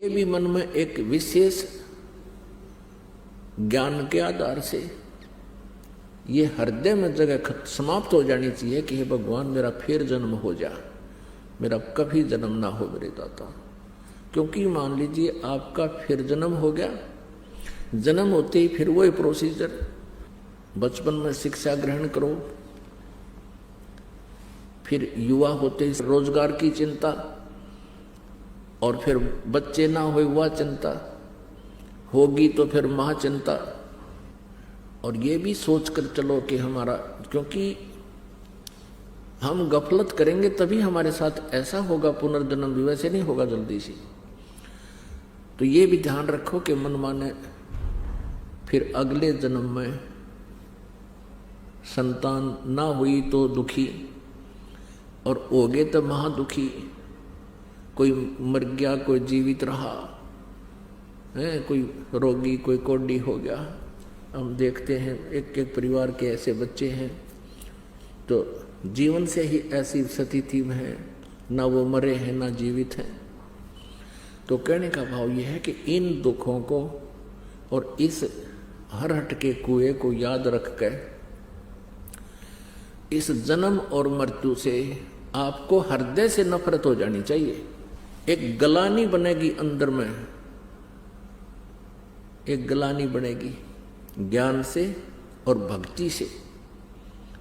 ये भी मन में एक विशेष ज्ञान के आधार से ये हृदय में जगह समाप्त हो जानी चाहिए कि हे भगवान मेरा फिर जन्म हो जा, मेरा कभी जन्म ना हो मेरे दाता। क्योंकि मान लीजिए आपका फिर जन्म हो गया, जन्म होते ही फिर वही प्रोसीजर, बचपन में शिक्षा ग्रहण करो, फिर युवा होते ही रोजगार की चिंता, और फिर बच्चे ना हो वह चिंता होगी तो फिर महाचिंता। और ये भी सोच कर चलो कि हमारा, क्योंकि हम गफलत करेंगे तभी हमारे साथ ऐसा होगा, पुनर्जन्म भी वैसे नहीं होगा जल्दी से। तो ये भी ध्यान रखो कि मन माने फिर अगले जन्म में संतान ना हुई तो दुखी, और हो गए तो महादुखी। कोई मर गया, कोई जीवित रहा है, कोई रोगी, कोई कोढ़ी हो गया। हम देखते हैं एक एक परिवार के ऐसे बच्चे हैं तो जीवन से ही ऐसी स्थिति में है, ना वो मरे हैं ना जीवित हैं। तो कहने का भाव यह है कि इन दुखों को और इस हरहट के कुएं को याद रख कर इस जन्म और मृत्यु से आपको हृदय से नफरत हो जानी चाहिए। एक गलानी बनेगी अंदर में, एक गलानी बनेगी ज्ञान से और भक्ति से,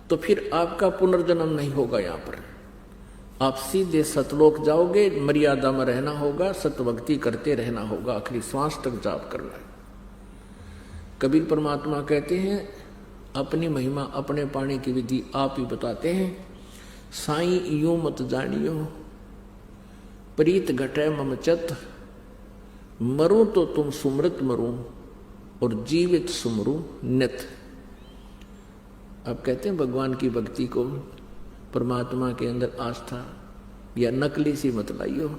तो फिर आपका पुनर्जन्म नहीं होगा। यहाँ पर आप सीधे सतलोक जाओगे, मर्यादा में रहना होगा, सतभक्ति करते रहना होगा, आखिरी श्वास तक जाप करना है। कबीर परमात्मा कहते हैं अपनी महिमा अपने पाने की विधि आप ही बताते हैं। साईं यूं मत जानियो प्रीत घटे मम चत, मरूं तो तुम सुमृत मरूं और जीवित सुमरूं नित। अब कहते हैं भगवान की भक्ति को, परमात्मा के अंदर आस्था या नकली सी मत लाइयो,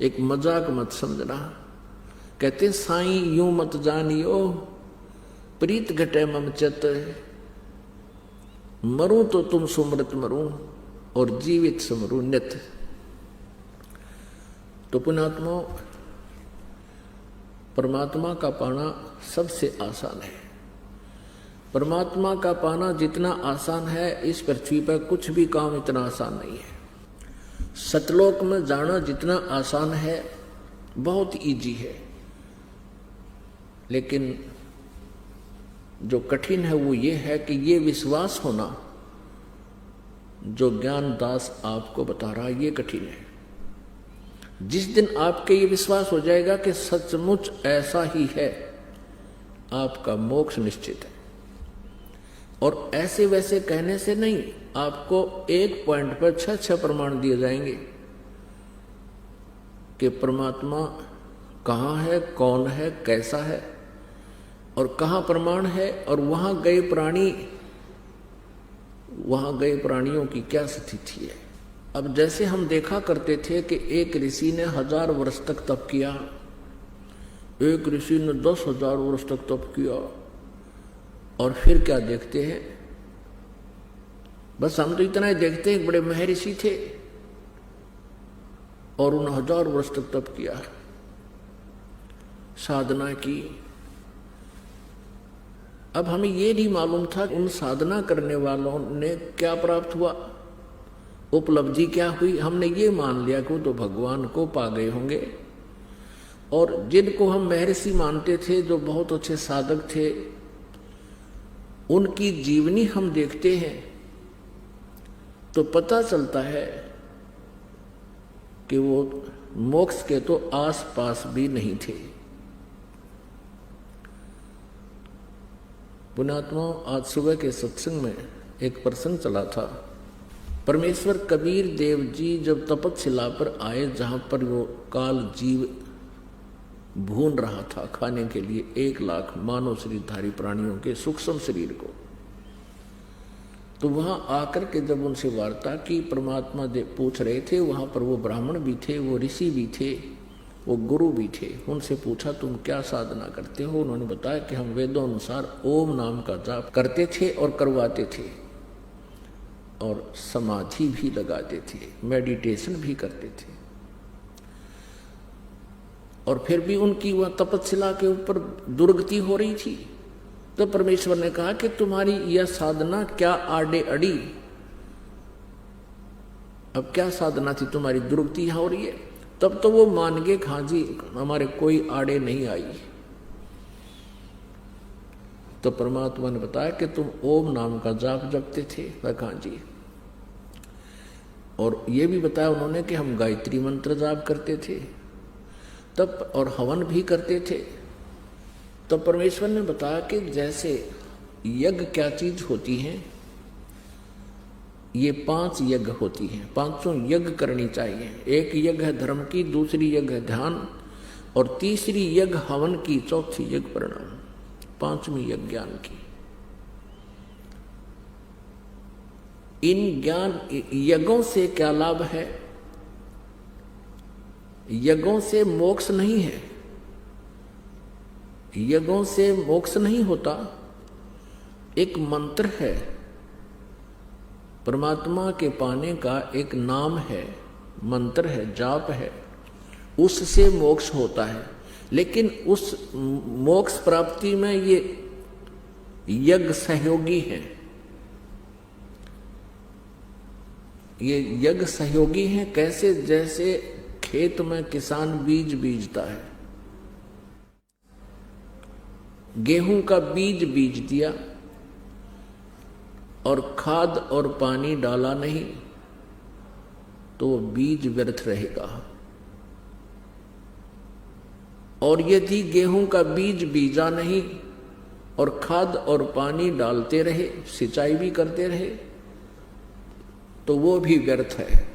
एक मजाक मत समझना। कहते हैं साईं यूं मत जानियो प्रीत घटे मम चत, मरूं तो तुम सुमृत मरूं और जीवित सुमरूं नित। तो पुण्यात्मा, परमात्मा का पाना सबसे आसान है। परमात्मा का पाना जितना आसान है इस पृथ्वी पर कुछ भी काम इतना आसान नहीं है। सतलोक में जाना जितना आसान है बहुत इजी है, लेकिन जो कठिन है वो ये है कि ये विश्वास होना जो ज्ञान दास आपको बता रहा है ये कठिन है। जिस दिन आपके ये विश्वास हो जाएगा कि सचमुच ऐसा ही है, आपका मोक्ष निश्चित है। और ऐसे वैसे कहने से नहीं, आपको एक पॉइंट पर 6 प्रमाण दिए जाएंगे कि परमात्मा कहाँ है, कौन है, कैसा है और कहाँ प्रमाण है, और वहां गए प्राणियों की क्या स्थिति है। अब जैसे हम देखा करते थे कि एक ऋषि ने 1000 वर्ष तक तप किया, एक ऋषि ने 10,000 वर्ष तक तप किया, और फिर क्या देखते हैं, बस हम तो इतना ही देखते हैं बड़े महर्षि थे और उन्होंने 1000 वर्ष तक तप किया, साधना की। अब हमें ये नहीं मालूम था उन साधना करने वालों ने क्या प्राप्त हुआ, उपलब्धि क्या हुई। हमने ये मान लिया कि वो तो भगवान को पा गए होंगे, और जिनको हम महर्षि मानते थे, जो बहुत अच्छे साधक थे, उनकी जीवनी हम देखते हैं तो पता चलता है कि वो मोक्ष के तो आस पास भी नहीं थे। पुण्यात्मा, आज सुबह के सत्संग में एक प्रसंग चला था। परमेश्वर कबीर देव जी जब तपस्या पर आए, जहां पर वो काल जीव भून रहा था खाने के लिए 1 लाख मानव शरीरधारी प्राणियों के सूक्ष्म शरीर को, तो वहां आकर के जब उनसे वार्ता की, परमात्मा पूछ रहे थे, वहां पर वो ब्राह्मण भी थे, वो ऋषि भी थे, वो गुरु भी थे। उनसे पूछा तुम क्या साधना करते हो? उन्होंने बताया कि हम वेदों अनुसार ओम नाम का जाप करते थे और करवाते थे, और समाधि भी लगाते थे, मेडिटेशन भी करते थे। और फिर भी उनकी वह तपस्या के ऊपर दुर्गति हो रही थी। तो परमेश्वर ने कहा कि तुम्हारी यह साधना क्या आड़े अड़ी, अब क्या साधना थी, तुम्हारी दुर्गति यहां हो रही है। तब तो वो मान गए, हाँ जी हमारे कोई आड़े नहीं आई। तो परमात्मा ने बताया कि तुम ओम नाम का जाप जपते थे, हाँ जी। और ये भी बताया उन्होंने कि हम गायत्री मंत्र जाप करते थे तब, और हवन भी करते थे। तो परमेश्वर ने बताया कि जैसे यज्ञ क्या चीज होती है, ये 5 यज्ञ होती हैं, 5 यज्ञ करनी चाहिए। एक यज्ञ है धर्म की, दूसरी यज्ञ है ध्यान, और तीसरी यज्ञ हवन की, चौथी यज्ञ प्रणाम, 5वीं यज्ञ ज्ञान की। इन ज्ञान यज्ञों से क्या लाभ है? यज्ञों से मोक्ष नहीं है, यज्ञों से मोक्ष नहीं होता। एक मंत्र है, परमात्मा के पाने का एक नाम है, मंत्र है, जाप है, उससे मोक्ष होता है। लेकिन उस मोक्ष प्राप्ति में ये यज्ञ सहयोगी हैं, ये यज्ञ सहयोगी हैं। कैसे? जैसे खेत में किसान बीज बीजता है, गेहूं का बीज बीज दिया और खाद और पानी डाला नहीं तो वो बीज व्यर्थ रहेगा। और यदि गेहूं का बीज बीजा नहीं और खाद और पानी डालते रहे, सिंचाई भी करते रहे, तो वो भी व्यर्थ है।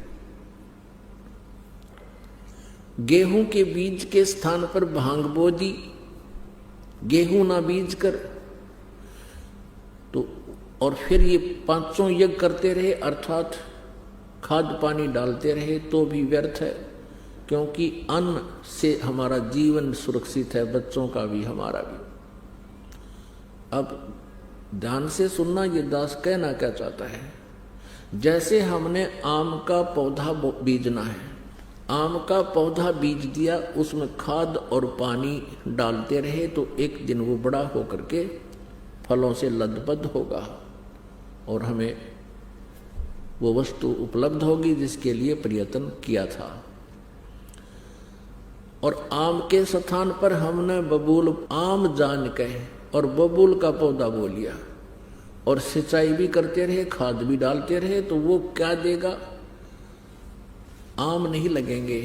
गेहूं के बीज के स्थान पर भांग बो दी, गेहूं ना बीज कर, तो और फिर ये 500 यज्ञ करते रहे, अर्थात खाद पानी डालते रहे, तो भी व्यर्थ है। क्योंकि अन्न से हमारा जीवन सुरक्षित है, बच्चों का भी हमारा भी। अब ध्यान से सुनना, ये दास कहना क्या चाहता है। जैसे हमने आम का पौधा बीजना है, आम का पौधा बीज दिया, उसमें खाद और पानी डालते रहे, तो एक दिन वो बड़ा होकर के फलों से लदबद होगा और हमें वो वस्तु उपलब्ध होगी जिसके लिए प्रयत्न किया था। और आम के स्थान पर हमने बबूल आम जान के और बबूल का पौधा बो लिया और सिंचाई भी करते रहे, खाद भी डालते रहे, तो वो क्या देगा? आम नहीं लगेंगे,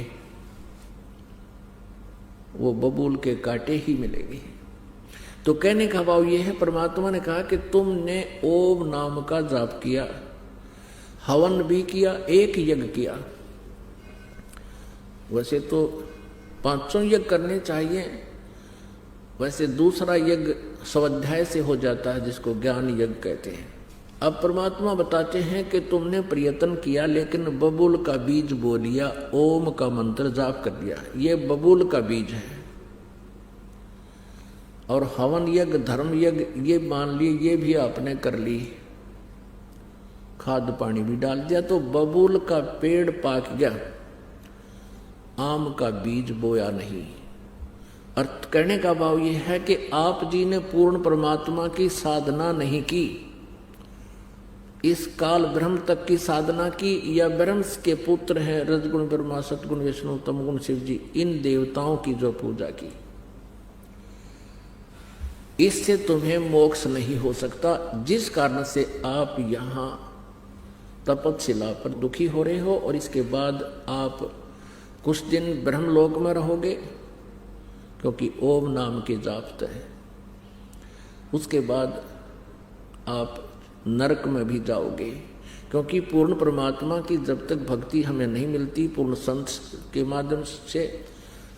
वो बबूल के कांटे ही मिलेंगे। तो कहने का भाव ये है, परमात्मा ने कहा कि तुमने ओम नाम का जाप किया, हवन भी किया, एक यज्ञ किया। वैसे तो 500 यज्ञ करने चाहिए, वैसे दूसरा यज्ञ स्वाध्याय से हो जाता है, जिसको ज्ञान यज्ञ कहते हैं। अब परमात्मा बताते हैं कि तुमने प्रयत्न किया, लेकिन बबूल का बीज बो लिया, ओम का मंत्र जाप कर दिया, ये बबूल का बीज है। और हवन यज्ञ, धर्म यज्ञ, ये मान लिए, ये भी आपने कर ली, खाद पानी भी डाल दिया, तो बबूल का पेड़ पाक गया, आम का बीज बोया नहीं। अर्थ कहने का भाव यह है कि आप जी ने पूर्ण परमात्मा की साधना नहीं की, इस काल ब्रह्म तक की साधना की, या ब्रह्म के पुत्र हैं रजगुण ब्रह्मा, सतगुण विष्णु, तमगुण शिव जी, इन देवताओं की जो पूजा की, इससे तुम्हें मोक्ष नहीं हो सकता। जिस कारण से आप यहाँ तपस्या पर दुखी हो रहे हो, और इसके बाद आप कुछ दिन ब्रह्मलोक में रहोगे, क्योंकि ओम नाम के जापते हैं। उसके बाद आप नरक में भी जाओगे, क्योंकि पूर्ण परमात्मा की जब तक भक्ति हमें नहीं मिलती पूर्ण संत के माध्यम से,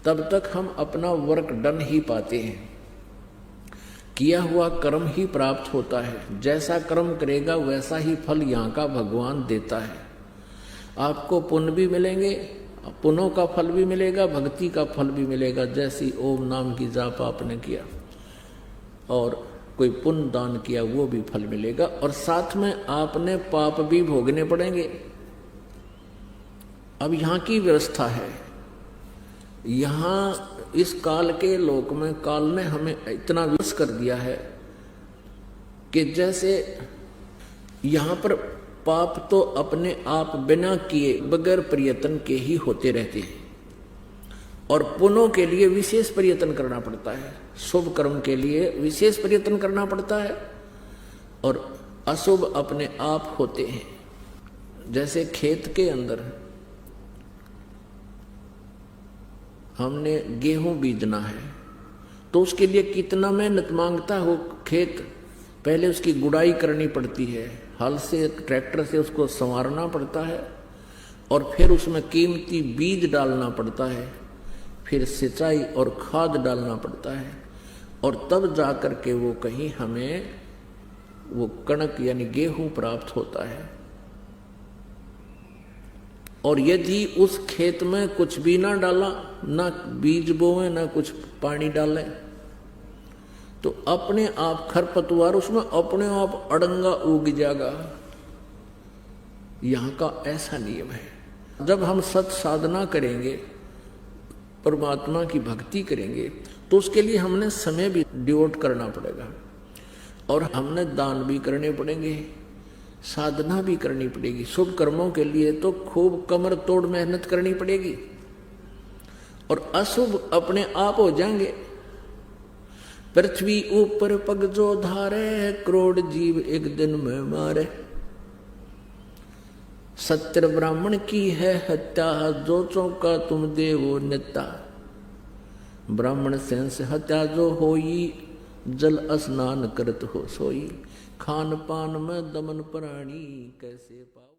तब तक हम अपना वर्क डन ही पाते हैं, किया हुआ कर्म ही प्राप्त होता है। जैसा कर्म करेगा वैसा ही फल यहाँ का भगवान देता है। आपको पुण्य भी मिलेंगे, पुण्यों का फल भी मिलेगा, भक्ति का फल भी मिलेगा। जैसी ओम नाम की जाप आपने किया और कोई पुण्य दान किया, वो भी फल मिलेगा, और साथ में आपने पाप भी भोगने पड़ेंगे। अब यहाँ की व्यवस्था है, यहाँ इस काल के लोक में काल ने हमें इतना विवश कर दिया है कि जैसे यहां पर पाप तो अपने आप बिना किए बगैर प्रयत्न के ही होते रहते हैं, और पुण्यों के लिए विशेष प्रयत्न करना पड़ता है, शुभ कर्म के लिए विशेष प्रयत्न करना पड़ता है, और अशुभ अपने आप होते हैं। जैसे खेत के अंदर हमने गेहूं बीजना है तो उसके लिए कितना मेहनत मांगता है वो खेत। पहले उसकी गुड़ाई करनी पड़ती है, हल से ट्रैक्टर से उसको संवारना पड़ता है, और फिर उसमें कीमती बीज डालना पड़ता है, फिर सिंचाई और खाद डालना पड़ता है, और तब जाकर के वो कहीं हमें वो कणक यानी गेहूं प्राप्त होता है। और यदि उस खेत में कुछ भी ना डाला, ना बीज बोए ना कुछ पानी डाले, तो अपने आप खरपतवार उसमें अपने आप अड़ंगा उग जाएगा। यहां का ऐसा नियम है। जब हम सत साधना करेंगे, परमात्मा की भक्ति करेंगे, तो उसके लिए हमने समय भी डिवोट करना पड़ेगा, और हमने दान भी करने पड़ेंगे, साधना भी करनी पड़ेगी। शुभ कर्मों के लिए तो खूब कमर तोड़ मेहनत करनी पड़ेगी, और अशुभ अपने आप हो जाएंगे। पृथ्वी ऊपर पग जो धारे, करोड़ जीव एक दिन में मारे। सत्य ब्राह्मण की है हत्या, जो चौका तुम दे वो नेता। ब्राह्मण सेंस हत्या जो होई, जल स्नान करत हो सोई। खान पान में दमन प्राणी कैसे पाओ।